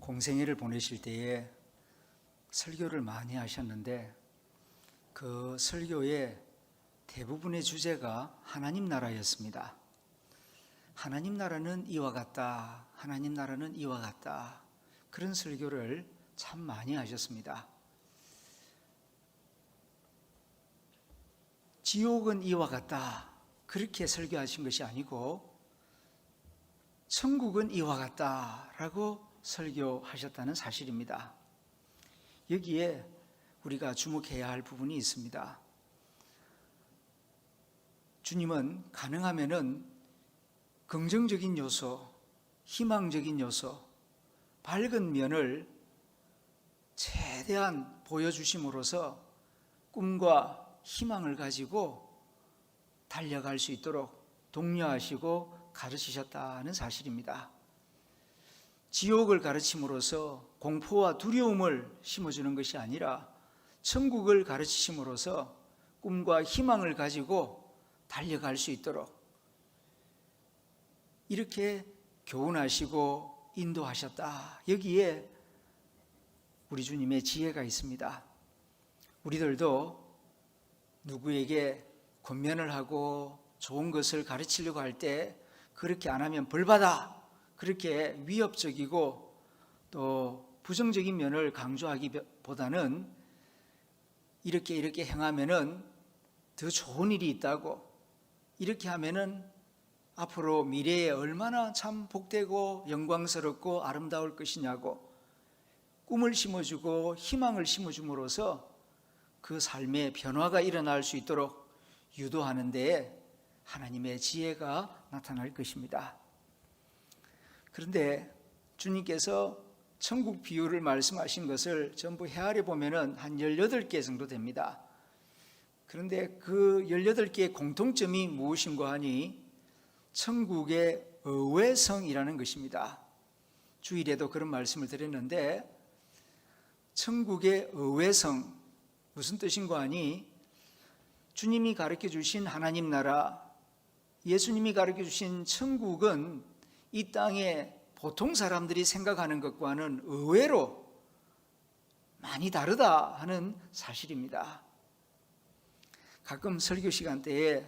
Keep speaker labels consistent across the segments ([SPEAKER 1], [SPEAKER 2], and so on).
[SPEAKER 1] 공생애를 보내실 때에 설교를 많이 하셨는데 그 설교의 대부분의 주제가 하나님 나라였습니다. 하나님 나라는 이와 같다. 하나님 나라는 이와 같다. 그런 설교를 참 많이 하셨습니다. 지옥은 이와 같다. 그렇게 설교하신 것이 아니고 천국은 이와 같다라고 설교하셨다는 사실입니다. 여기에 우리가 주목해야 할 부분이 있습니다. 주님은 가능하면은 긍정적인 요소, 희망적인 요소, 밝은 면을 최대한 보여주심으로써 꿈과 희망을 가지고 달려갈 수 있도록 독려하시고 가르치셨다는 사실입니다. 지옥을 가르침으로써 공포와 두려움을 심어주는 것이 아니라 천국을 가르치심으로써 꿈과 희망을 가지고 달려갈 수 있도록 이렇게 교훈하시고 인도하셨다. 여기에 우리 주님의 지혜가 있습니다. 우리들도 누구에게 권면을 하고 좋은 것을 가르치려고 할 때 그렇게 안 하면 벌받아. 그렇게 위협적이고 또 부정적인 면을 강조하기보다는 이렇게 행하면은 더 좋은 일이 있다고, 이렇게 하면은 앞으로 미래에 얼마나 참 복되고 영광스럽고 아름다울 것이냐고 꿈을 심어주고 희망을 심어줌으로써 그 삶의 변화가 일어날 수 있도록 유도하는 데에 하나님의 지혜가 나타날 것입니다. 그런데 주님께서 천국 비유를 말씀하신 것을 전부 헤아려 보면은 한 18개 정도 됩니다. 그런데 그 18개의 공통점이 무엇인가 하니 천국의 의외성이라는 것입니다. 주일에도 그런 말씀을 드렸는데 천국의 의외성 무슨 뜻인가 하니 주님이 가르쳐 주신 하나님 나라, 예수님이 가르쳐 주신 천국은 이 땅에 보통 사람들이 생각하는 것과는 의외로 많이 다르다 하는 사실입니다. 가끔 설교 시간 때에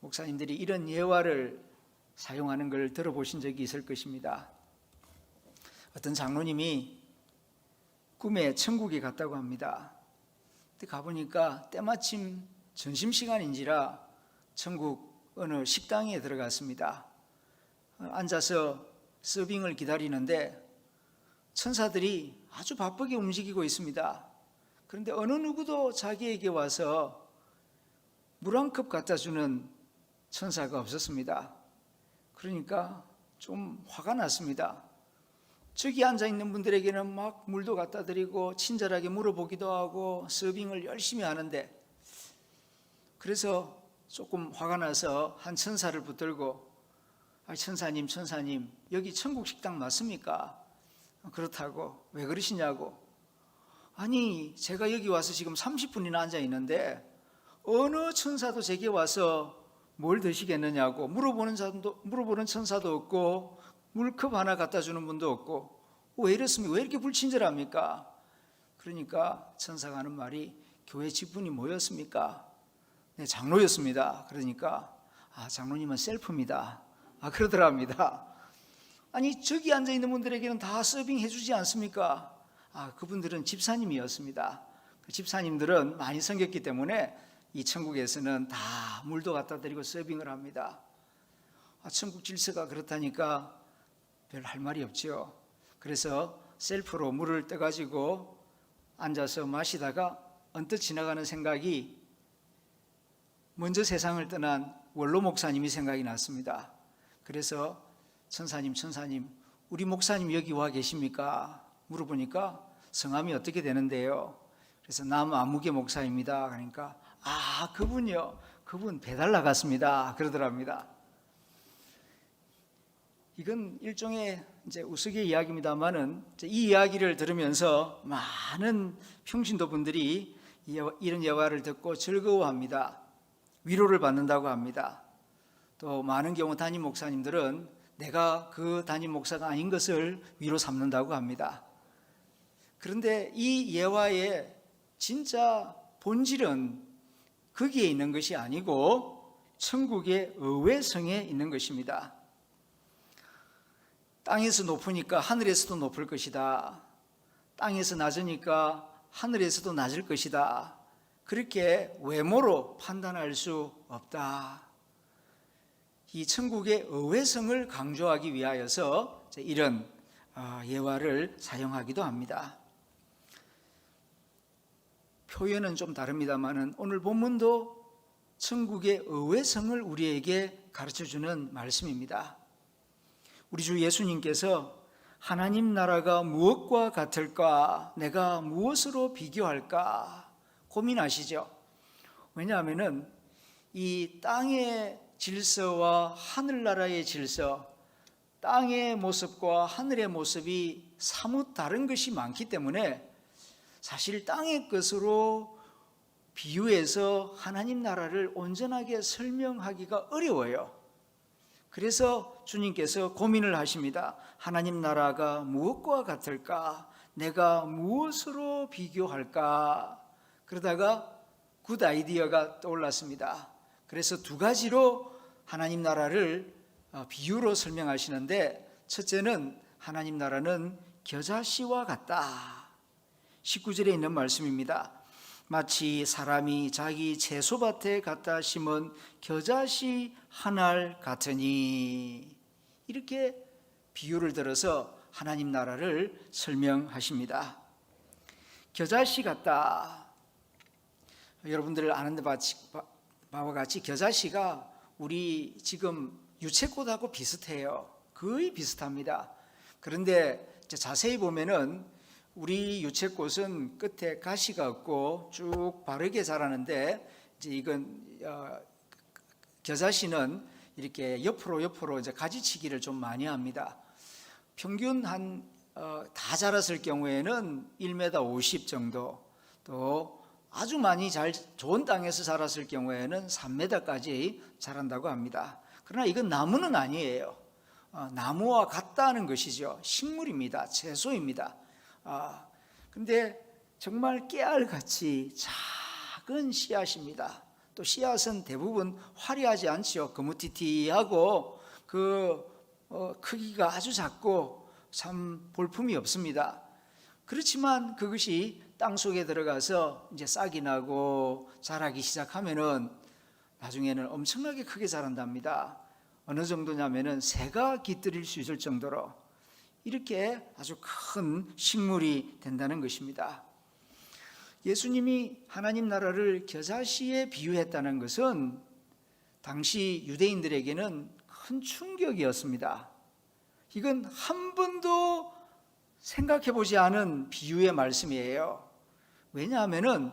[SPEAKER 1] 목사님들이 이런 예화를 사용하는 걸 들어보신 적이 있을 것입니다. 어떤 장로님이 꿈에 천국에 갔다고 합니다. 그때 가보니까 때마침 점심시간인지라 천국 어느 식당에 들어갔습니다. 앉아서 서빙을 기다리는데 천사들이 아주 바쁘게 움직이고 있습니다. 그런데 어느 누구도 자기에게 와서 물 한 컵 갖다 주는 천사가 없었습니다. 그러니까 좀 화가 났습니다. 저기 앉아있는 분들에게는 막 물도 갖다 드리고 친절하게 물어보기도 하고 서빙을 열심히 하는데, 그래서 조금 화가 나서 한 천사를 붙들고 천사님 여기 천국 식당 맞습니까? 그렇다고. 왜 그러시냐고. 아니 제가 여기 와서 지금 30분이나 앉아 있는데 어느 천사도 제게 와서 뭘 드시겠느냐고 물어보는 천사도 없고 물컵 하나 갖다 주는 분도 없고 왜 이렇습니까? 왜 이렇게 불친절합니까? 그러니까 천사가 하는 말이 교회 직분이 뭐였습니까? 네, 장로였습니다. 그러니까 장로님은 셀프입니다. 그러더랍니다. 아니 저기 앉아있는 분들에게는 다 서빙해 주지 않습니까? 그분들은 집사님이었습니다. 그 집사님들은 많이 섬겼기 때문에 이 천국에서는 다 물도 갖다 드리고 서빙을 합니다. 천국 질서가 그렇다니까 별 할 말이 없죠. 그래서 셀프로 물을 떠가지고 앉아서 마시다가 언뜻 지나가는 생각이 먼저 세상을 떠난 원로 목사님이 생각이 났습니다. 그래서 천사님 우리 목사님 여기 와 계십니까? 물어보니까 성함이 어떻게 되는데요? 그래서 남아무개 목사입니다. 그러니까 그분이요? 그분 배달 나갔습니다. 그러더랍니다. 이건 일종의 이제 우스개 이야기입니다만은 이 이야기를 들으면서 많은 평신도 분들이 이런 예화를 듣고 즐거워합니다. 위로를 받는다고 합니다. 또 많은 경우 담임 목사님들은 내가 그 담임 목사가 아닌 것을 위로 삼는다고 합니다. 그런데 이 예화의 진짜 본질은 거기에 있는 것이 아니고 천국의 의외성에 있는 것입니다. 땅에서 높으니까 하늘에서도 높을 것이다. 땅에서 낮으니까 하늘에서도 낮을 것이다. 그렇게 외모로 판단할 수 없다. 이 천국의 의외성을 강조하기 위하여서 이런 예화를 사용하기도 합니다. 표현은 좀 다릅니다만 오늘 본문도 천국의 의외성을 우리에게 가르쳐주는 말씀입니다. 우리 주 예수님께서 하나님 나라가 무엇과 같을까? 내가 무엇으로 비교할까? 고민하시죠. 왜냐하면 이 땅의 질서와 하늘나라의 질서, 땅의 모습과 하늘의 모습이 사뭇 다른 것이 많기 때문에 사실 땅의 것으로 비유해서 하나님 나라를 온전하게 설명하기가 어려워요. 그래서 주님께서 고민을 하십니다. 하나님 나라가 무엇과 같을까? 내가 무엇으로 비교할까? 그러다가 굿 아이디어가 떠올랐습니다. 그래서 두 가지로 하나님 나라를 비유로 설명하시는데, 첫째는 하나님 나라는 겨자씨와 같다. 19절에 있는 말씀입니다. 마치 사람이 자기 채소밭에 갖다 심은 겨자씨 한 알 같으니, 이렇게 비유를 들어서 하나님 나라를 설명하십니다. 겨자씨 같다. 여러분들 아는 바와 같이 겨자씨가 우리 지금 유채꽃하고 비슷해요. 거의 비슷합니다. 그런데 자세히 보면은 우리 유채꽃은 끝에 가시가 없고 쭉 바르게 자라는데, 이제 이건 겨자씨는 이렇게 옆으로 이제 가지치기를 좀 많이 합니다. 평균 다 자랐을 경우에는 1m 50 정도, 또 아주 많이 좋은 땅에서 자랐을 경우에는 3m까지 자란다고 합니다. 그러나 이건 나무는 아니에요. 나무와 같다는 것이죠. 식물입니다. 채소입니다. 근데 정말 깨알같이 작은 씨앗입니다. 또 씨앗은 대부분 화려하지 않죠. 거무튀튀하고 크기가 아주 작고 참 볼품이 없습니다. 그렇지만 그것이 땅 속에 들어가서 이제 싹이 나고 자라기 시작하면은 나중에는 엄청나게 크게 자란답니다. 어느 정도냐면은 새가 깃들일 수 있을 정도로 이렇게 아주 큰 식물이 된다는 것입니다. 예수님이 하나님 나라를 겨자씨에 비유했다는 것은 당시 유대인들에게는 큰 충격이었습니다. 이건 한 번도 생각해 보지 않은 비유의 말씀이에요. 왜냐하면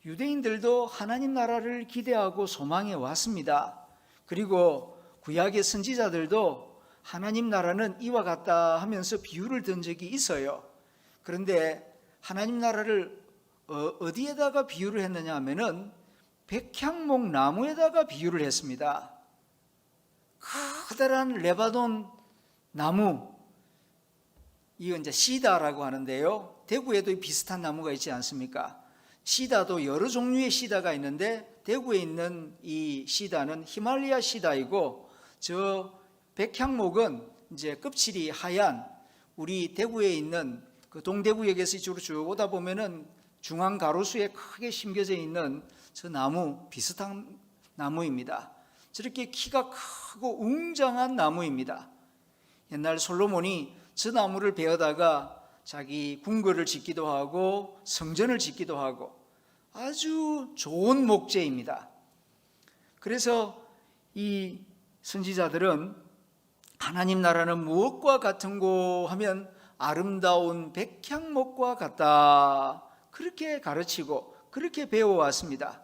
[SPEAKER 1] 유대인들도 하나님 나라를 기대하고 소망해 왔습니다. 그리고 구약의 선지자들도 하나님 나라는 이와 같다 하면서 비유를 든 적이 있어요. 그런데 하나님 나라를 어디에다가 비유를 했느냐 하면은 백향목 나무에다가 비유를 했습니다. 커다란 레바논 나무, 이건 이제 시다라고 하는데요. 대구에도 비슷한 나무가 있지 않습니까? 시다도 여러 종류의 시다가 있는데 대구에 있는 이 시다는 히말라야 시다이고, 저 백향목은 이제 껍질이 하얀, 우리 대구에 있는 그 동대구역에서 이쪽으로 쭉 오다 보면은 중앙 가로수에 크게 심겨져 있는 저 나무, 비슷한 나무입니다. 저렇게 키가 크고 웅장한 나무입니다. 옛날 솔로몬이 저 나무를 베어다가 자기 궁궐을 짓기도 하고 성전을 짓기도 하고 아주 좋은 목재입니다. 그래서 이 선지자들은 하나님 나라는 무엇과 같은고 하면 아름다운 백향목과 같다, 그렇게 가르치고 그렇게 배워왔습니다.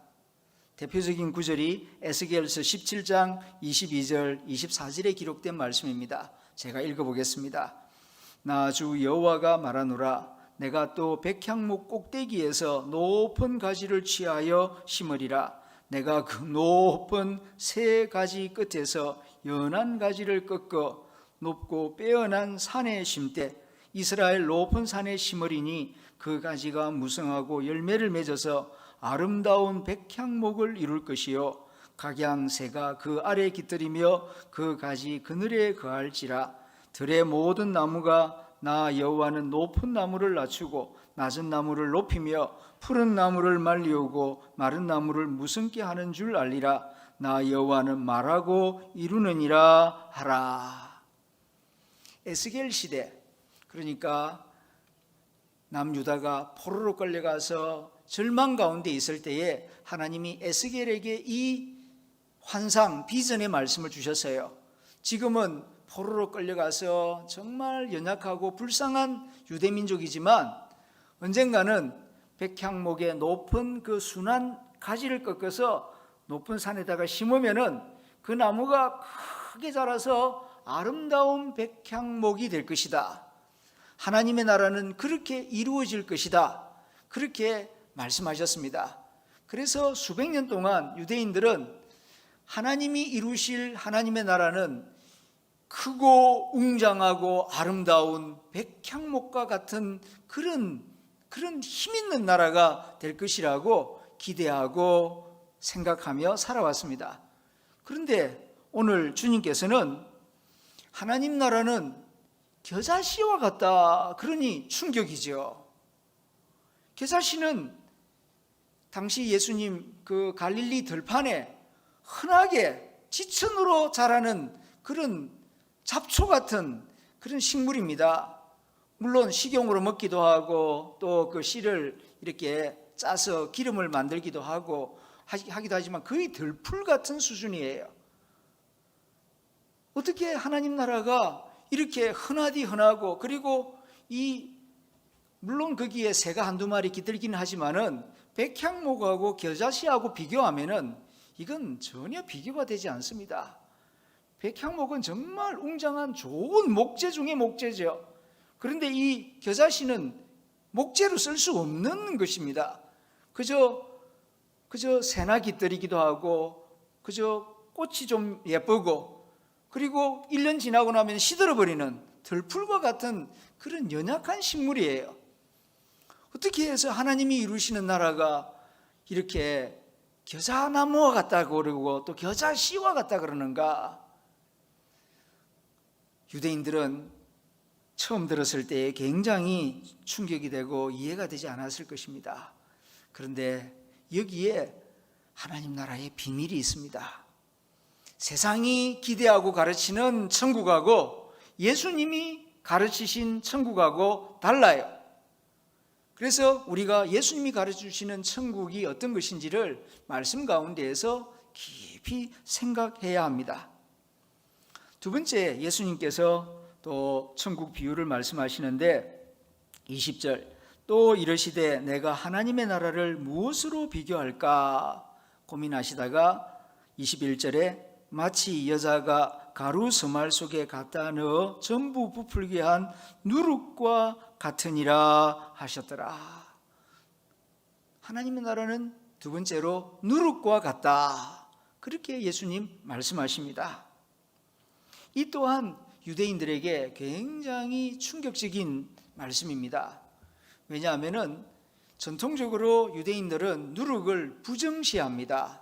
[SPEAKER 1] 대표적인 구절이 에스겔서 17장 22절 24절에 기록된 말씀입니다. 제가 읽어보겠습니다. 나 주 여호와가 말하노라. 내가 또 백향목 꼭대기에서 높은 가지를 취하여 심으리라. 내가 그 높은 새 가지 끝에서 연한 가지를 꺾어 높고 빼어난 산에 심되 이스라엘 높은 산에 심으리니 그 가지가 무성하고 열매를 맺어서 아름다운 백향목을 이룰 것이요 각양새가 그 아래 깃들이며 그 가지 그늘에 거할지라. 들의 모든 나무가 나 여호와는 높은 나무를 낮추고 낮은 나무를 높이며 푸른 나무를 말리우고 마른 나무를 무성케 하는 줄 알리라. 나 여호와는 말하고 이루느니라 하라. 에스겔 시대, 그러니까 남유다가 포로로 끌려가서 절망 가운데 있을 때에 하나님이 에스겔에게 이 환상, 비전의 말씀을 주셨어요. 지금은 포로로 끌려가서 정말 연약하고 불쌍한 유대민족이지만 언젠가는 백향목의 높은 그 순한 가지를 꺾어서 높은 산에다가 심으면은 그 나무가 크게 자라서 아름다운 백향목이 될 것이다. 하나님의 나라는 그렇게 이루어질 것이다. 그렇게 말씀하셨습니다. 그래서 수백 년 동안 유대인들은 하나님이 이루실 하나님의 나라는 크고 웅장하고 아름다운 백향목과 같은 그런 힘 있는 나라가 될 것이라고 기대하고 생각하며 살아왔습니다. 그런데 오늘 주님께서는 하나님 나라는 겨자씨와 같다, 그러니 충격이죠. 겨자씨는 당시 예수님 그 갈릴리 들판에 흔하게 지천으로 자라는 그런 잡초 같은 그런 식물입니다. 물론 식용으로 먹기도 하고 또 그 씨를 이렇게 짜서 기름을 만들기도 하고 하기도 하지만 거의 들풀 같은 수준이에요. 어떻게 하나님 나라가 이렇게 흔하디 흔하고, 그리고 물론 거기에 새가 한두 마리 깃들기는 하지만은 백향목하고 겨자씨하고 비교하면은 이건 전혀 비교가 되지 않습니다. 백향목은 정말 웅장한 좋은 목재 중에 목재죠. 그런데 이 겨자씨는 목재로 쓸 수 없는 것입니다. 그저 새나 깃들이기도 하고 그저 꽃이 좀 예쁘고, 그리고 1년 지나고 나면 시들어버리는 들풀과 같은 그런 연약한 식물이에요. 어떻게 해서 하나님이 이루시는 나라가 이렇게 겨자나무와 같다고 그러고 또 겨자씨와 같다 그러는가? 유대인들은 처음 들었을 때 굉장히 충격이 되고 이해가 되지 않았을 것입니다. 그런데 여기에 하나님 나라의 비밀이 있습니다. 세상이 기대하고 가르치는 천국하고 예수님이 가르치신 천국하고 달라요. 그래서 우리가 예수님이 가르쳐주시는 천국이 어떤 것인지를 말씀 가운데에서 깊이 생각해야 합니다. 두 번째, 예수님께서 또 천국 비유를 말씀하시는데 20절, 또 이르시되 내가 하나님의 나라를 무엇으로 비교할까 고민하시다가 21절에 마치 여자가 가루 서말 속에 갖다 넣어 전부 부풀게 한 누룩과 같으니라 하셨더라. 하나님의 나라는 두 번째로 누룩과 같다, 그렇게 예수님 말씀하십니다. 이 또한 유대인들에게 굉장히 충격적인 말씀입니다. 왜냐하면 전통적으로 유대인들은 누룩을 부정시합니다.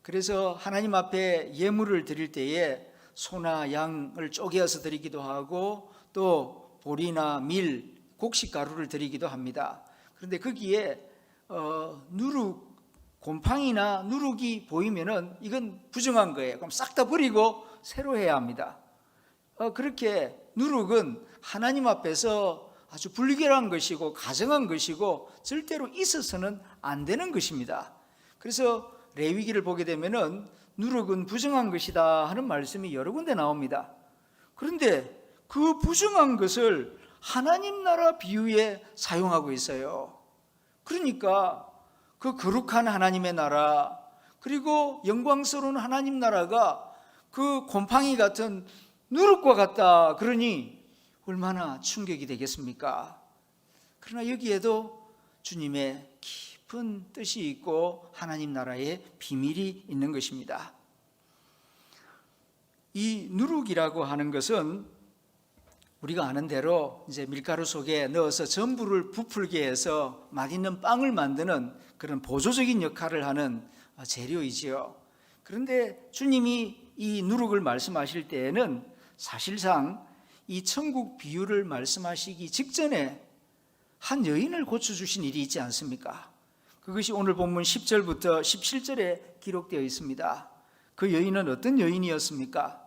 [SPEAKER 1] 그래서 하나님 앞에 예물을 드릴 때에 소나 양을 쪼개어서 드리기도 하고 또 보리나 밀, 곡식가루를 드리기도 합니다. 그런데 거기에 누룩, 곰팡이나 누룩이 보이면은 이건 부정한 거예요. 그럼 싹 다 버리고 새로 해야 합니다. 그렇게 누룩은 하나님 앞에서 아주 불결한 것이고 가증한 것이고 절대로 있어서는 안 되는 것입니다. 그래서 레위기를 보게 되면은 누룩은 부정한 것이다 하는 말씀이 여러 군데 나옵니다. 그런데 그 부정한 것을 하나님 나라 비유에 사용하고 있어요. 그러니까 그 거룩한 하나님의 나라, 그리고 영광스러운 하나님 나라가 그 곰팡이 같은 누룩과 같다, 그러니 얼마나 충격이 되겠습니까? 그러나 여기에도 주님의 깊은 뜻이 있고 하나님 나라의 비밀이 있는 것입니다. 이 누룩이라고 하는 것은 우리가 아는 대로 이제 밀가루 속에 넣어서 전부를 부풀게 해서 맛있는 빵을 만드는 그런 보조적인 역할을 하는 재료이지요. 그런데 주님이 이 누룩을 말씀하실 때에는 사실상 이 천국 비유를 말씀하시기 직전에 한 여인을 고쳐주신 일이 있지 않습니까? 그것이 오늘 본문 10절부터 17절에 기록되어 있습니다. 그 여인은 어떤 여인이었습니까?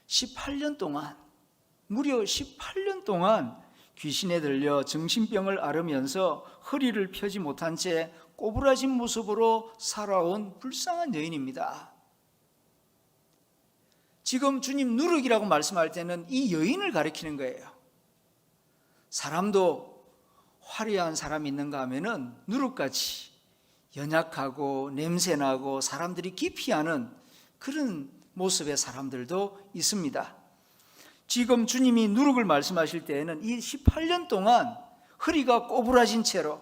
[SPEAKER 1] 18년 동안, 무려 18년 동안 귀신에 들려 정신병을 앓으면서 허리를 펴지 못한 채 꼬부라진 모습으로 살아온 불쌍한 여인입니다. 지금 주님 누룩이라고 말씀할 때는 이 여인을 가리키는 거예요. 사람도 화려한 사람이 있는가 하면은 누룩같이 연약하고 냄새나고 사람들이 기피하는 그런 모습의 사람들도 있습니다. 지금 주님이 누룩을 말씀하실 때에는 이 18년 동안 허리가 꼬부라진 채로,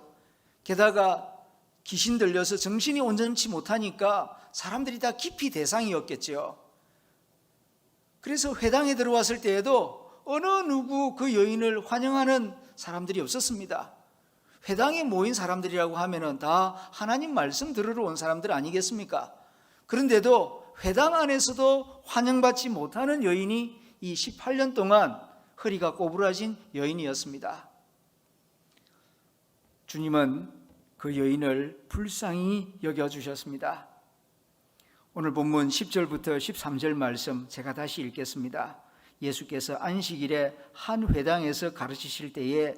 [SPEAKER 1] 게다가 귀신 들려서 정신이 온전치 못하니까 사람들이 다 기피 대상이었겠죠. 그래서 회당에 들어왔을 때에도 어느 누구 그 여인을 환영하는 사람들이 없었습니다. 회당에 모인 사람들이라고 하면은 다 하나님 말씀 들으러 온 사람들 아니겠습니까? 그런데도 회당 안에서도 환영받지 못하는 여인이 이 18년 동안 허리가 꼬부라진 여인이었습니다. 주님은 그 여인을 불쌍히 여겨주셨습니다. 오늘 본문 10절부터 13절 말씀 제가 다시 읽겠습니다. 예수께서 안식일에 한 회당에서 가르치실 때에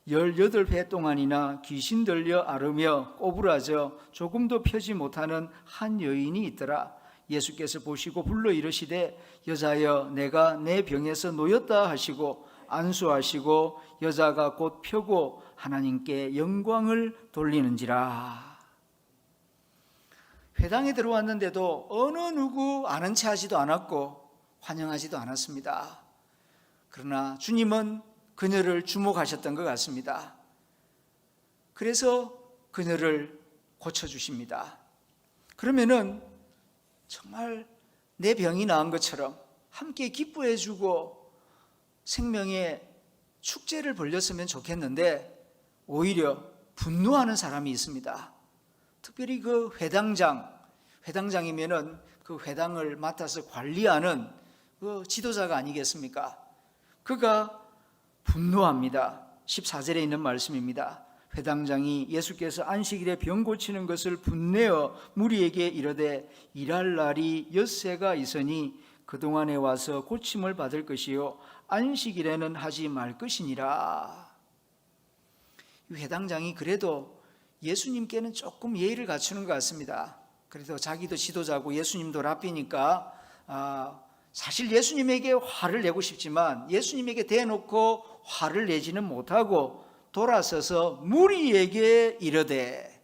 [SPEAKER 1] 18회 동안이나 귀신 들려 앓으며 꼬부라져 조금도 펴지 못하는 한 여인이 있더라. 예수께서 보시고 불러 이르시되 여자여 내가 내 병에서 놓였다 하시고 안수하시고 여자가 곧 펴고 하나님께 영광을 돌리는지라. 회당에 들어왔는데도 어느 누구 아는 체 하지도 않았고 환영하지도 않았습니다. 그러나 주님은 그녀를 주목하셨던 것 같습니다. 그래서 그녀를 고쳐주십니다. 그러면은 정말 내 병이 나은 것처럼 함께 기뻐해주고 생명의 축제를 벌렸으면 좋겠는데 오히려 분노하는 사람이 있습니다. 특별히 그 회당장이면은 그 회당을 맡아서 관리하는 그 지도자가 아니겠습니까? 그가 분노합니다. 14절에 있는 말씀입니다. 회당장이 예수께서 안식일에 병 고치는 것을 분내어 무리에게 이르되 일할 날이 엿새가 있으니 그동안에 와서 고침을 받을 것이요 안식일에는 하지 말 것이니라. 회당장이 그래도 예수님께는 조금 예의를 갖추는 것 같습니다. 그래도 자기도 지도자고 예수님도 랍비니까 사실 예수님에게 화를 내고 싶지만 예수님에게 대놓고 화를 내지는 못하고 돌아서서 무리에게 이르되,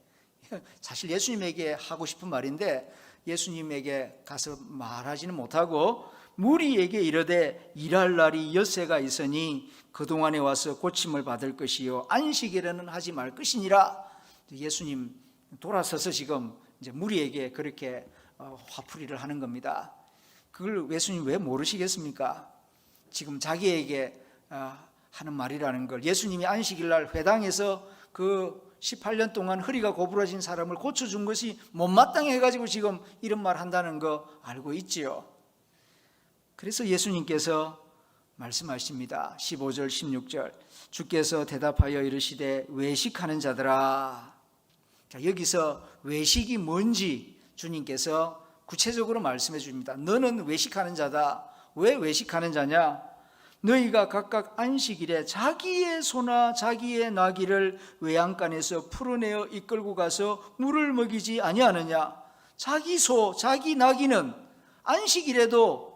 [SPEAKER 1] 사실 예수님에게 하고 싶은 말인데 예수님에게 가서 말하지는 못하고 무리에게 이르되 일할 날이 엿새가 있으니 그동안에 와서 고침을 받을 것이요 안식일에는 하지 말 것이니라. 예수님 돌아서서 지금 이제 무리에게 그렇게 화풀이를 하는 겁니다. 그걸 예수님 왜 모르시겠습니까? 지금 자기에게 하는 말이라는 걸, 예수님이 안식일날 회당에서 그 18년 동안 허리가 고부라진 사람을 고쳐준 것이 못마땅해가지고 지금 이런 말 한다는 거 알고 있지요. 그래서 예수님께서 말씀하십니다. 15절 16절 주께서 대답하여 이르시되 외식하는 자들아. 자, 여기서 외식이 뭔지 주님께서 구체적으로 말씀해 줍니다. 너는 외식하는 자다. 왜 외식하는 자냐? 너희가 각각 안식일에 자기의 소나 자기의 나귀를 외양간에서 풀어내어 이끌고 가서 물을 먹이지 아니하느냐? 자기 소, 자기 나귀는 안식일에도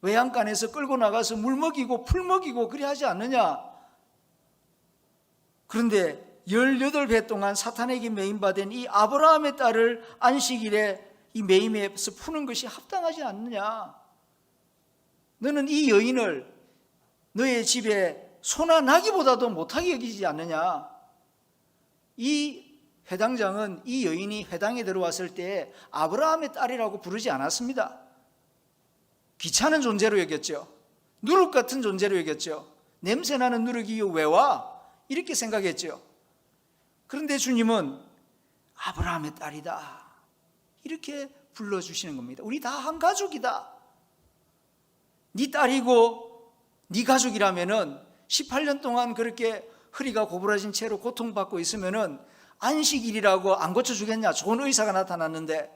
[SPEAKER 1] 외양간에서 끌고 나가서 물 먹이고 풀 먹이고 그래 하지 않느냐? 그런데 18배 동안 사탄에게 매임받은 이 아브라함의 딸을 안식일에 이 매임에서 푸는 것이 합당하지 않느냐? 너는 이 여인을 너의 집에 소나 나귀보다도 못하게 여기지 않느냐? 이 회당장은 이 여인이 회당에 들어왔을 때 아브라함의 딸이라고 부르지 않았습니다. 귀찮은 존재로 여겼죠. 누룩 같은 존재로 여겼죠. 냄새나는 누룩이 왜 와? 이렇게 생각했죠. 그런데 주님은 아브라함의 딸이다, 이렇게 불러주시는 겁니다. 우리 다 한 가족이다. 네 딸이고 네 가족이라면은 18년 동안 그렇게 허리가 고부라진 채로 고통받고 있으면은 안식일이라고 안 고쳐주겠냐? 좋은 의사가 나타났는데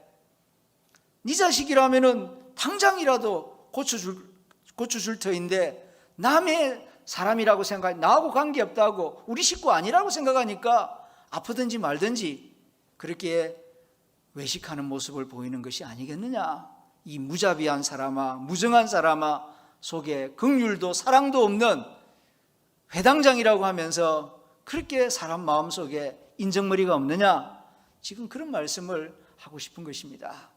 [SPEAKER 1] 네 자식이라면은 당장이라도 고쳐줄 터인데 남의 사람이라고 생각해, 나하고 관계없다고, 우리 식구 아니라고 생각하니까 아프든지 말든지 그렇게 외식하는 모습을 보이는 것이 아니겠느냐? 이 무자비한 사람아, 무정한 사람아 속에 긍휼도 사랑도 없는 회당장이라고 하면서 그렇게 사람 마음속에 인정머리가 없느냐? 지금 그런 말씀을 하고 싶은 것입니다.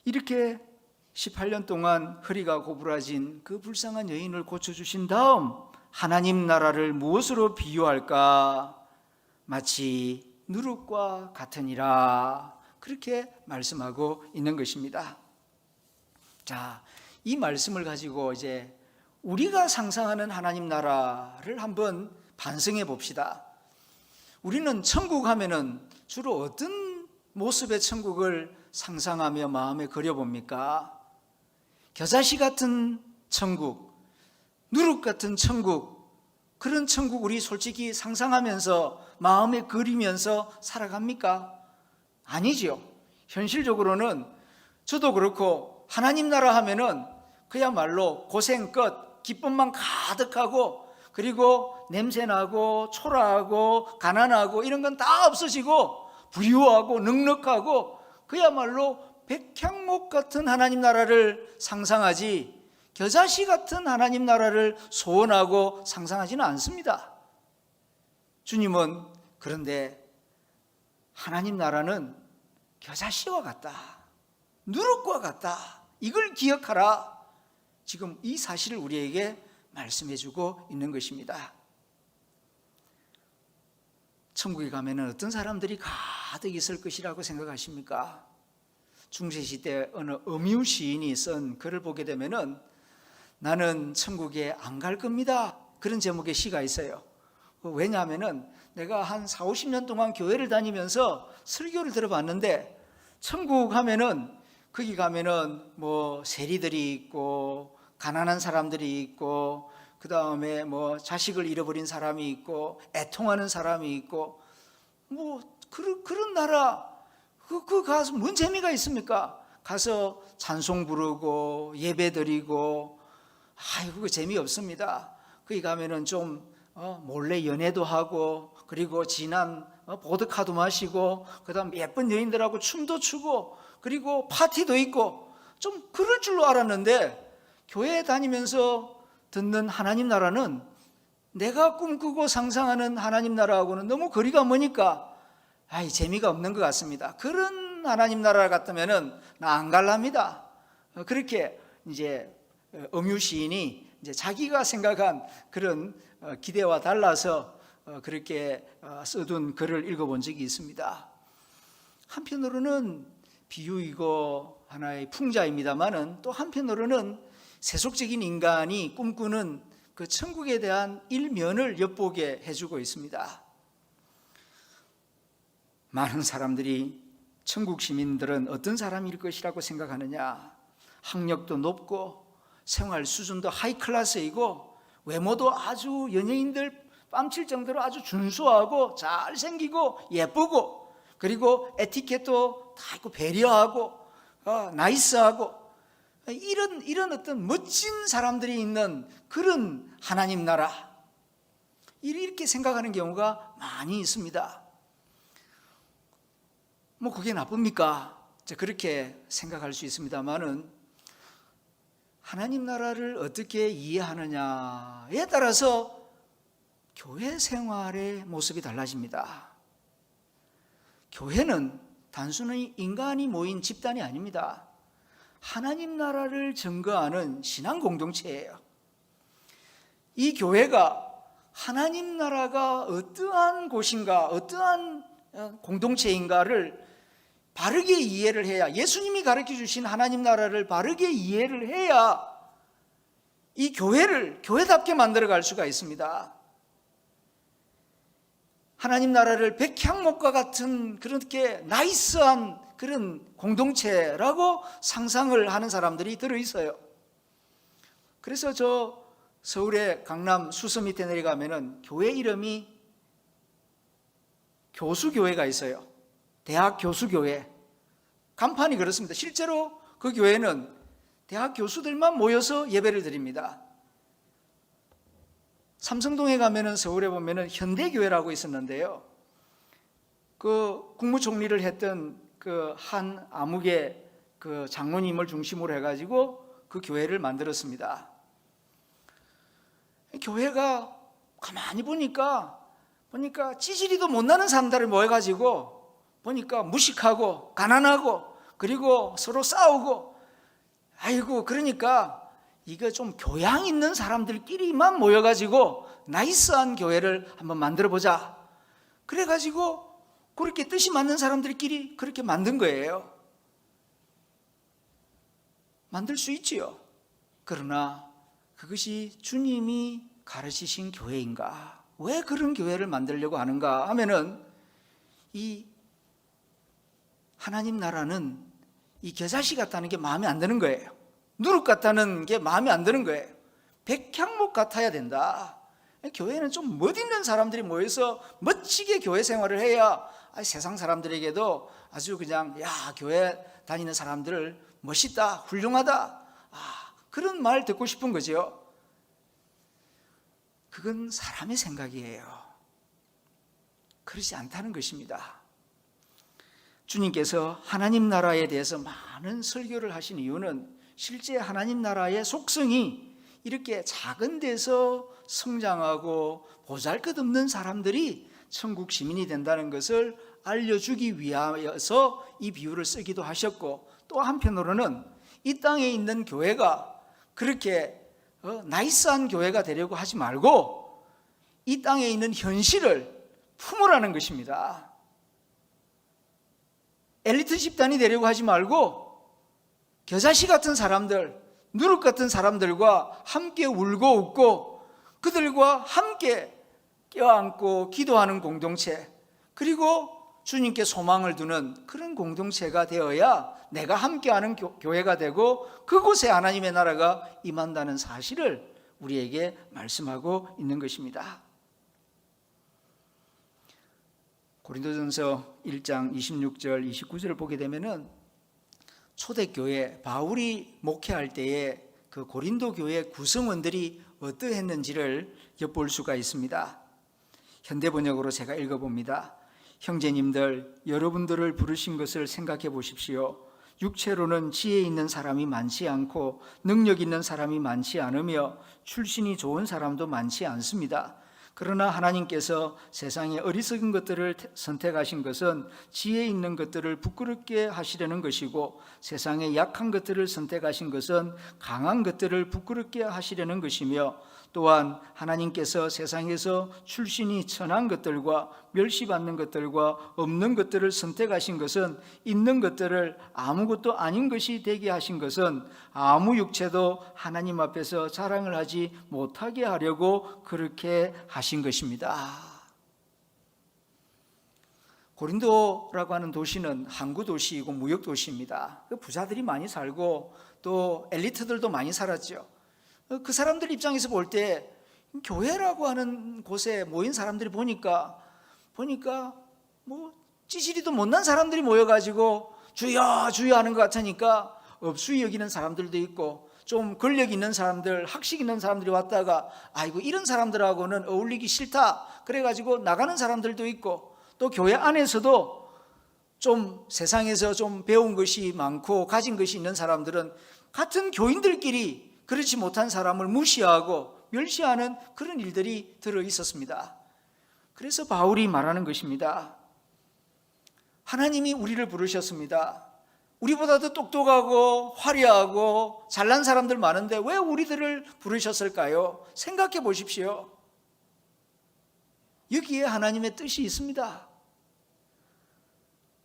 [SPEAKER 1] 이렇게 18년 동안 허리가 고부라진 그 불쌍한 여인을 고쳐주신 다음 하나님 나라를 무엇으로 비유할까? 마치 누룩과 같으니라, 그렇게 말씀하고 있는 것입니다. 자, 이 말씀을 가지고 이제 우리가 상상하는 하나님 나라를 한번 반성해 봅시다. 우리는 천국 하면은 주로 어떤 모습의 천국을 상상하며 마음에 그려봅니까? 겨자씨 같은 천국, 누룩 같은 천국, 그런 천국 우리 솔직히 상상하면서 마음에 그리면서 살아갑니까? 아니죠. 현실적으로는 저도 그렇고 하나님 나라 하면은 그야말로 고생 끝, 기쁨만 가득하고, 그리고 냄새나고 초라하고 가난하고 이런 건 다 없어지고 부유하고 넉넉하고 그야말로 백향목 같은 하나님 나라를 상상하지, 겨자씨 같은 하나님 나라를 소원하고 상상하지는 않습니다. 주님은 그런데 하나님 나라는 겨자씨와 같다, 누룩과 같다, 이걸 기억하라, 지금 이 사실을 우리에게 말씀해 주고 있는 것입니다. 천국에 가면 어떤 사람들이 가득 있을 것이라고 생각하십니까? 중세시대 어느 엄유 시인이 쓴 글을 보게 되면은 나는 천국에 안 갈 겁니다, 그런 제목의 시가 있어요. 왜냐하면은 내가 한 40-50년 동안 교회를 다니면서 설교를 들어봤는데, 천국 하면은 거기 가면은 뭐 세리들이 있고 가난한 사람들이 있고, 그 다음에 뭐 자식을 잃어버린 사람이 있고 애통하는 사람이 있고, 뭐 그런 나라, 그 가서 뭔 재미가 있습니까? 가서 찬송 부르고 예배 드리고, 아이고 그 재미없습니다. 거기 가면은 좀 몰래 연애도 하고, 그리고 진한 보드카도 마시고, 그 다음 예쁜 여인들하고 춤도 추고, 그리고 파티도 있고, 좀 그럴 줄로 알았는데 교회 다니면서 듣는 하나님 나라는 내가 꿈꾸고 상상하는 하나님 나라하고는 너무 거리가 머니까 재미가 없는 것 같습니다. 그런 하나님 나라 같으면은 나 안 갈랍니다. 그렇게 이제 엄유 시인이 이제 자기가 생각한 그런 기대와 달라서 그렇게 써둔 글을 읽어본 적이 있습니다. 한편으로는 비유이고 하나의 풍자입니다만은 또 한편으로는 세속적인 인간이 꿈꾸는 그 천국에 대한 일면을 엿보게 해주고 있습니다. 많은 사람들이 천국 시민들은 어떤 사람일 것이라고 생각하느냐? 학력도 높고 생활 수준도 하이 클래스이고 외모도 아주 연예인들 뺨칠 정도로 아주 준수하고 잘생기고 예쁘고, 그리고 에티켓도 다 있고 배려하고 나이스하고, 이런 어떤 멋진 사람들이 있는 그런 하나님 나라, 이렇게 생각하는 경우가 많이 있습니다. 뭐 그게 나쁩니까? 그렇게 생각할 수 있습니다만은 하나님 나라를 어떻게 이해하느냐에 따라서 교회 생활의 모습이 달라집니다. 교회는 단순히 인간이 모인 집단이 아닙니다. 하나님 나라를 증거하는 신앙 공동체예요. 이 교회가 하나님 나라가 어떠한 곳인가, 어떠한 공동체인가를 바르게 이해를 해야, 예수님이 가르쳐 주신 하나님 나라를 바르게 이해를 해야 이 교회를 교회답게 만들어 갈 수가 있습니다. 하나님 나라를 백향목과 같은 그렇게 나이스한 그런 공동체라고 상상을 하는 사람들이 들어있어요. 그래서 저 서울의 강남 수서 밑에 내려가면은 교회 이름이 교수교회가 있어요. 대학 교수교회. 간판이 그렇습니다. 실제로 그 교회는 대학 교수들만 모여서 예배를 드립니다. 삼성동에 가면은, 서울에 보면은 현대교회라고 있었는데요. 그 국무총리를 했던 그 한 암흑의 그 장로님을 중심으로 해가지고 그 교회를 만들었습니다. 교회가 가만히 보니까 찌질이도 못나는 사람들을 모여가지고 보니까 무식하고 가난하고 그리고 서로 싸우고, 아이고, 그러니까 이거 좀 교양 있는 사람들끼리만 모여가지고 나이스한 교회를 한번 만들어 보자. 그래가지고 그렇게 뜻이 맞는 사람들끼리 그렇게 만든 거예요. 만들 수 있지요. 그러나 그것이 주님이 가르치신 교회인가? 왜 그런 교회를 만들려고 하는가 하면은, 이 하나님 나라는 이 겨자씨 같다는 게 마음에 안 드는 거예요. 누룩 같다는 게 마음에 안 드는 거예요. 백향목 같아야 된다. 교회는 좀 멋있는 사람들이 모여서 멋지게 교회 생활을 해야 세상 사람들에게도 아주 그냥, 야, 교회 다니는 사람들 멋있다, 훌륭하다, 그런 말 듣고 싶은 거죠. 그건 사람의 생각이에요. 그렇지 않다는 것입니다. 주님께서 하나님 나라에 대해서 많은 설교를 하신 이유는 실제 하나님 나라의 속성이 이렇게 작은 데서 성장하고 보잘것없는 사람들이 천국 시민이 된다는 것을 알려주기 위하여서 이 비유를 쓰기도 하셨고, 또 한편으로는 이 땅에 있는 교회가 그렇게 나이스한 교회가 되려고 하지 말고 이 땅에 있는 현실을 품으라는 것입니다. 엘리트 집단이 되려고 하지 말고 겨자씨 같은 사람들, 누룩 같은 사람들과 함께 울고 웃고 그들과 함께 껴안고 기도하는 공동체, 그리고 주님께 소망을 두는 그런 공동체가 되어야 내가 함께하는 교회가 되고 그곳에 하나님의 나라가 임한다는 사실을 우리에게 말씀하고 있는 것입니다. 고린도전서 1장 26절 29절을 보게 되면은 초대교회 바울이 목회할 때에 그 고린도 교회 구성원들이 어떠했는지를 엿볼 수가 있습니다. 현대번역으로 제가 읽어봅니다. 형제님들, 여러분들을 부르신 것을 생각해 보십시오. 육체로는 지혜 있는 사람이 많지 않고 능력 있는 사람이 많지 않으며 출신이 좋은 사람도 많지 않습니다. 그러나 하나님께서 세상의 어리석은 것들을 선택하신 것은 지혜 있는 것들을 부끄럽게 하시려는 것이고, 세상의 약한 것들을 선택하신 것은 강한 것들을 부끄럽게 하시려는 것이며, 또한 하나님께서 세상에서 출신이 천한 것들과 멸시받는 것들과 없는 것들을 선택하신 것은 있는 것들을 아무것도 아닌 것이 되게 하신 것은 아무 육체도 하나님 앞에서 자랑을 하지 못하게 하려고 그렇게 하신 것입니다. 고린도라고 하는 도시는 항구 도시이고 무역 도시입니다. 부자들이 많이 살고 또 엘리트들도 많이 살았죠. 그 사람들 입장에서 볼 때 교회라고 하는 곳에 모인 사람들이 보니까 뭐 찌질이도 못난 사람들이 모여가지고 주여 주여 하는 것 같으니까 업수이 여기는 사람들도 있고, 좀 권력 있는 사람들, 학식 있는 사람들이 왔다가 아이고 이런 사람들하고는 어울리기 싫다 그래가지고 나가는 사람들도 있고, 또 교회 안에서도 좀 세상에서 좀 배운 것이 많고 가진 것이 있는 사람들은 같은 교인들끼리 그렇지 못한 사람을 무시하고 멸시하는 그런 일들이 들어 있었습니다. 그래서 바울이 말하는 것입니다. 하나님이 우리를 부르셨습니다. 우리보다도 똑똑하고 화려하고 잘난 사람들 많은데 왜 우리들을 부르셨을까요? 생각해 보십시오. 여기에 하나님의 뜻이 있습니다.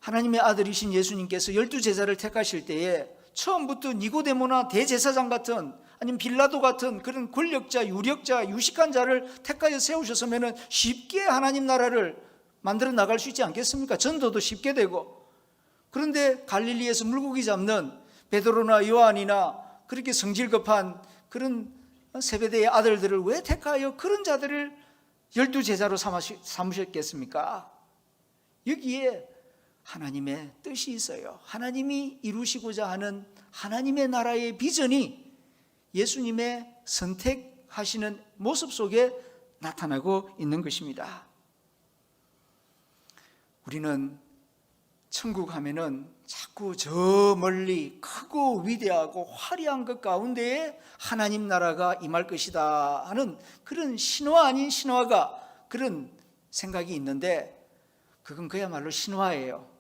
[SPEAKER 1] 하나님의 아들이신 예수님께서 12제자를 택하실 때에 처음부터 니고데모나 대제사장 같은, 아니면 빌라도 같은 그런 권력자, 유력자, 유식한 자를 택하여 세우셨으면 쉽게 하나님 나라를 만들어 나갈 수 있지 않겠습니까? 전도도 쉽게 되고. 그런데 갈릴리에서 물고기 잡는 베드로나 요한이나 그렇게 성질급한 그런 세베대의 아들들을 왜 택하여 그런 자들을 12제자로 삼으셨겠습니까? 여기에 하나님의 뜻이 있어요. 하나님이 이루시고자 하는 하나님의 나라의 비전이 예수님의 선택하시는 모습 속에 나타나고 있는 것입니다. 우리는 천국 하면은 자꾸 저 멀리 크고 위대하고 화려한 것 가운데에 하나님 나라가 임할 것이다 하는 그런 신화 아닌 신화가, 그런 생각이 있는데 그건 그야말로 신화예요.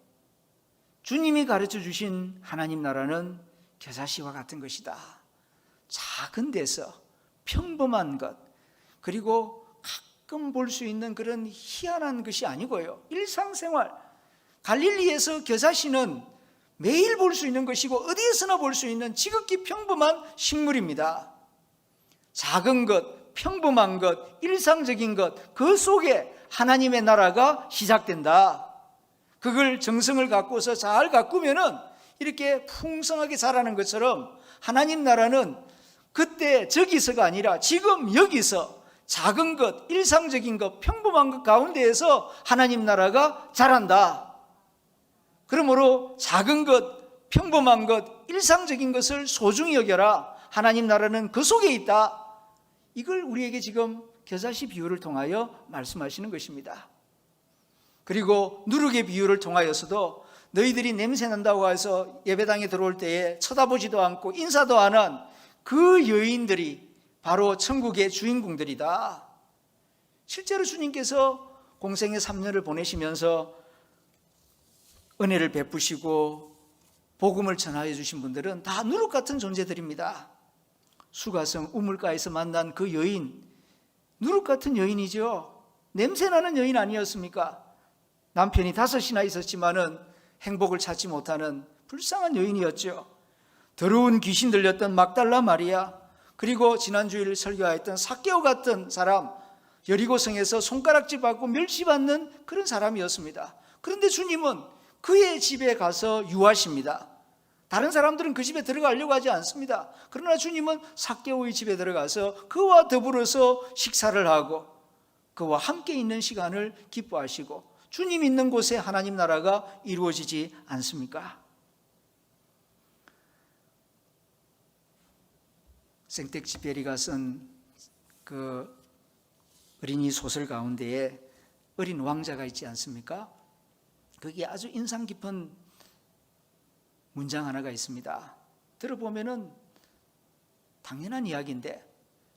[SPEAKER 1] 주님이 가르쳐 주신 하나님 나라는 겨자씨와 같은 것이다. 작은 데서 평범한 것, 그리고 가끔 볼 수 있는 그런 희한한 것이 아니고요, 일상생활, 갈릴리에서 겨자씨는 매일 볼 수 있는 것이고 어디에서나 볼 수 있는 지극히 평범한 식물입니다. 작은 것, 평범한 것, 일상적인 것, 그 속에 하나님의 나라가 시작된다. 그걸 정성을 갖고서 잘 가꾸면은 이렇게 풍성하게 자라는 것처럼 하나님 나라는 그때 저기서가 아니라 지금 여기서 작은 것, 일상적인 것, 평범한 것 가운데에서 하나님 나라가 자란다. 그러므로 작은 것, 평범한 것, 일상적인 것을 소중히 여겨라. 하나님 나라는 그 속에 있다. 이걸 우리에게 지금 겨자씨 비유를 통하여 말씀하시는 것입니다. 그리고 누룩의 비유를 통하여서도 너희들이 냄새 난다고 해서 예배당에 들어올 때에 쳐다보지도 않고 인사도 안 한 그 여인들이 바로 천국의 주인공들이다. 실제로 주님께서 공생의 3년을 보내시면서 은혜를 베푸시고 복음을 전하여 주신 분들은 다 누룩 같은 존재들입니다. 수가성 우물가에서 만난 그 여인, 누룩 같은 여인이죠. 냄새나는 여인 아니었습니까? 남편이 5이나 있었지만은 행복을 찾지 못하는 불쌍한 여인이었죠. 더러운 귀신 들렸던 막달라 마리아, 그리고 지난주일 설교하였던 삭개오 같은 사람, 여리고성에서 손가락질 받고 멸시받는 그런 사람이었습니다. 그런데 주님은 그의 집에 가서 유하십니다. 다른 사람들은 그 집에 들어가려고 하지 않습니다. 그러나 주님은 삭개오의 집에 들어가서 그와 더불어서 식사를 하고 그와 함께 있는 시간을 기뻐하시고, 주님 있는 곳에 하나님 나라가 이루어지지 않습니까? 생텍쥐페리가 쓴 그 어린이 소설 가운데에 어린 왕자가 있지 않습니까? 거기에 아주 인상 깊은 문장 하나가 있습니다. 들어보면은 당연한 이야기인데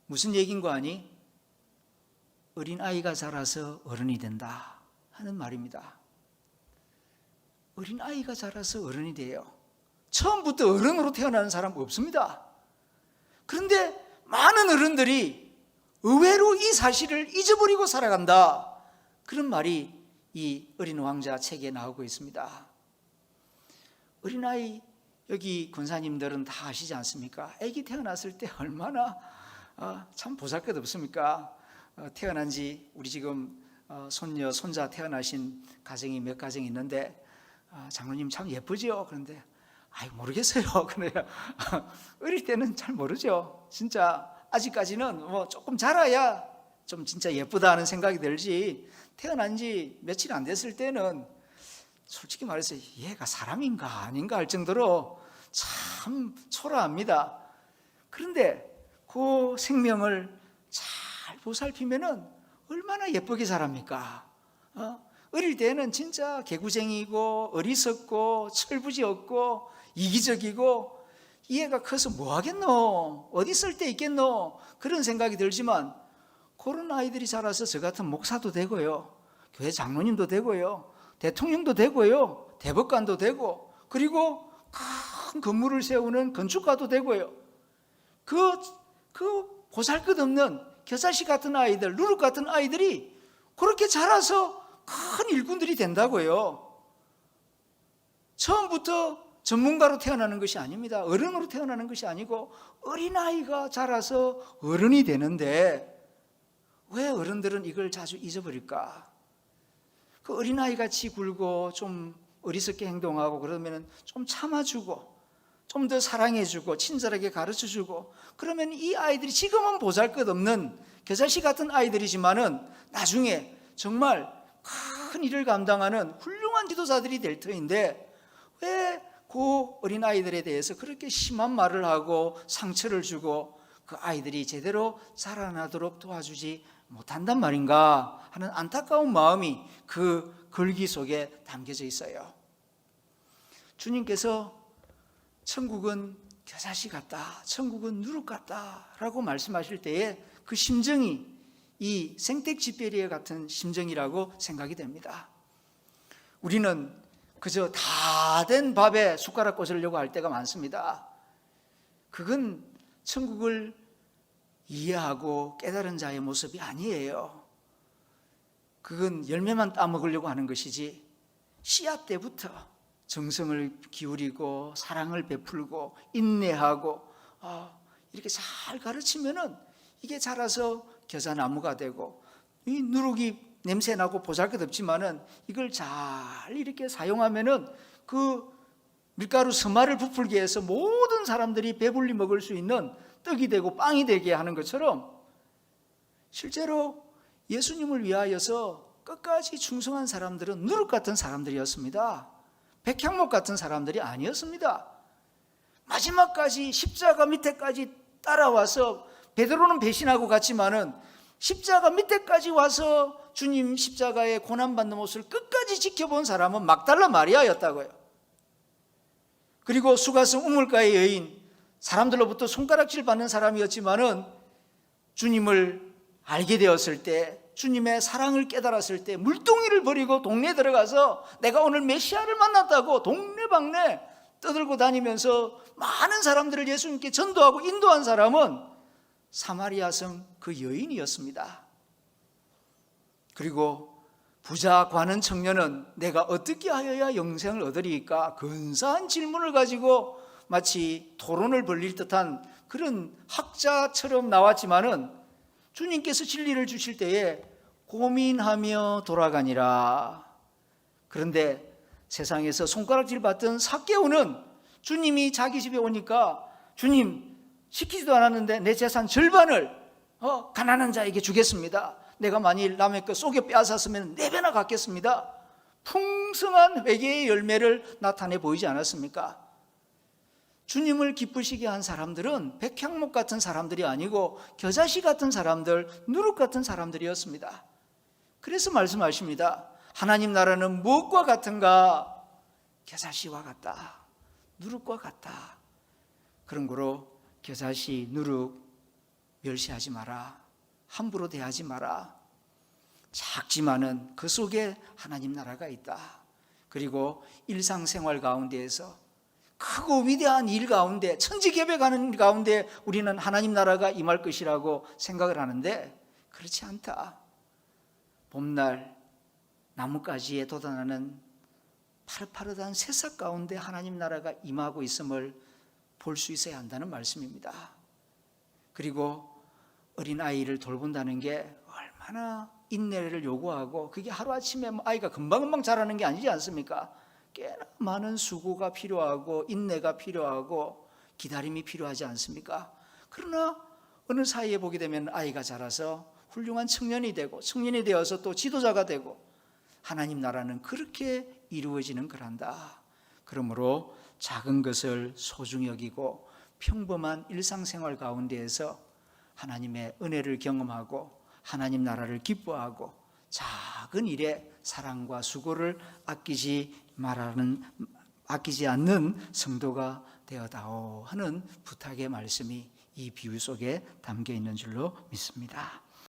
[SPEAKER 1] 무슨 얘기인 거 아니? 어린아이가 자라서 어른이 된다 하는 말입니다. 어린아이가 자라서 어른이 돼요. 처음부터 어른으로 태어나는 사람 없습니다. 그런데 많은 어른들이 의외로 이 사실을 잊어버리고 살아간다. 그런 말이 이 어린 왕자 책에 나오고 있습니다. 어린아이, 여기 권사님들은 다 아시지 않습니까? 아기 태어났을 때 얼마나 참 보잘것없습니까? 태어난 지 우리 지금 손녀, 손자 태어나신 가정이 몇 가정이 있는데 장로님 참 예쁘죠? 그런데 모르겠어요. 그래요. 어릴 때는 잘 모르죠. 진짜 아직까지는 조금 자라야 좀 진짜 예쁘다 하는 생각이 들지, 태어난 지 며칠 안 됐을 때는 솔직히 말해서 얘가 사람인가 아닌가 할 정도로 참 초라합니다. 그런데 그 생명을 잘 보살피면은 얼마나 예쁘게 자랍니까? 어릴 때는 진짜 개구쟁이고 어리석고 철부지 없고 이기적이고, 얘가 커서 뭐 하겠노? 어디 쓸 데 있겠노? 그런 생각이 들지만 그런 아이들이 자라서 저 같은 목사도 되고요, 교회 장로님도 되고요, 대통령도 되고요, 대법관도 되고, 그리고 큰 건물을 세우는 건축가도 되고요. 그 보잘것없는 겨자씨 같은 아이들, 누룩 같은 아이들이 그렇게 자라서 큰 일꾼들이 된다고요. 처음부터 전문가로 태어나는 것이 아닙니다. 어른으로 태어나는 것이 아니고 어린아이가 자라서 어른이 되는데 왜 어른들은 이걸 자주 잊어버릴까? 그 어린아이같이 굴고 좀 어리석게 행동하고 그러면 좀 참아주고 좀 더 사랑해주고 친절하게 가르쳐주고 그러면 이 아이들이 지금은 보잘것없는 겨자씨 같은 아이들이지만은 나중에 정말 큰 일을 감당하는 훌륭한 지도자들이 될 터인데 왜 그 어린아이들에 대해서 그렇게 심한 말을 하고 상처를 주고 그 아이들이 제대로 자라나도록 도와주지 못한단 말인가 하는 안타까운 마음이 그 글귀 속에 담겨져 있어요. 주님께서 천국은 겨자씨 같다, 천국은 누룩 같다 라고 말씀하실 때에 그 심정이 이 생텍쥐페리에 같은 심정이라고 생각이 됩니다. 우리는 그저 다 된 밥에 숟가락 꽂으려고 할 때가 많습니다. 그건 천국을 이해하고 깨달은 자의 모습이 아니에요. 그건 열매만 따먹으려고 하는 것이지 씨앗 때부터 정성을 기울이고 사랑을 베풀고 인내하고 이렇게 잘 가르치면은 이게 자라서 겨자나무가 되고 이 누룩이 냄새나고 보잘것없지만은 이걸 잘 이렇게 사용하면은 그 밀가루 스마를 부풀게 해서 모든 사람들이 배불리 먹을 수 있는 떡이 되고 빵이 되게 하는 것처럼 실제로 예수님을 위하여서 끝까지 충성한 사람들은 누룩 같은 사람들이었습니다. 백향목 같은 사람들이 아니었습니다. 마지막까지 십자가 밑에까지 따라와서 베드로는 배신하고 갔지만은 십자가 밑에까지 와서 주님 십자가의 고난받는 모습을 끝까지 지켜본 사람은 막달라 마리아였다고요. 그리고 수가성 우물가의 여인, 사람들로부터 손가락질 받는 사람이었지만은 주님을 알게 되었을 때, 주님의 사랑을 깨달았을 때 물동이를 버리고 동네에 들어가서 내가 오늘 메시아를 만났다고 동네방네 떠들고 다니면서 많은 사람들을 예수님께 전도하고 인도한 사람은 사마리아성 그 여인이었습니다. 그리고 부자 관원 청년은 내가 어떻게 하여야 영생을 얻으리까? 근사한 질문을 가지고 마치 토론을 벌릴 듯한 그런 학자처럼 나왔지만은 주님께서 진리를 주실 때에 고민하며 돌아가니라. 그런데 세상에서 손가락질 받던 삭개오는 주님이 자기 집에 오니까 주님 시키지도 않았는데 내 재산 절반을 가난한 자에게 주겠습니다. 내가 만일 남의 것 속여 빼앗았으면 4배나 갚겠습니다. 풍성한 회개의 열매를 나타내 보이지 않았습니까? 주님을 기쁘시게 한 사람들은 백향목 같은 사람들이 아니고 겨자씨 같은 사람들, 누룩 같은 사람들이었습니다. 그래서 말씀하십니다. 하나님 나라는 무엇과 같은가? 겨자씨와 같다, 누룩과 같다. 그런 거로 겨자씨, 누룩 멸시하지 마라. 함부로 대하지 마라. 작지만은 그 속에 하나님 나라가 있다. 그리고 일상생활 가운데에서 크고 위대한 일 가운데 천지개벽하는 가운데 우리는 하나님 나라가 임할 것이라고 생각을 하는데 그렇지 않다. 봄날 나뭇가지에 돋아나는 파릇파릇한 새싹 가운데 하나님 나라가 임하고 있음을 볼 수 있어야 한다는 말씀입니다. 그리고 어린아이를 돌본다는 게 얼마나 인내를 요구하고 그게 하루아침에 아이가 금방금방 자라는 게 아니지 않습니까? 꽤나 많은 수고가 필요하고 인내가 필요하고 기다림이 필요하지 않습니까? 그러나 어느 사이에 보게 되면 아이가 자라서 훌륭한 청년이 되고 청년이 되어서 또 지도자가 되고 하나님 나라는 그렇게 이루어지는 거란다. 그러므로 작은 것을 소중히 여기고 평범한 일상생활 가운데에서 하나님의 은혜를 경험하고 하나님 나라를 기뻐하고 작은 일에 사랑과 수고를 아끼지 않는 성도가 되어다오 하는 부탁의 말씀이 이 비유 속에 담겨 있는 줄로 믿습니다.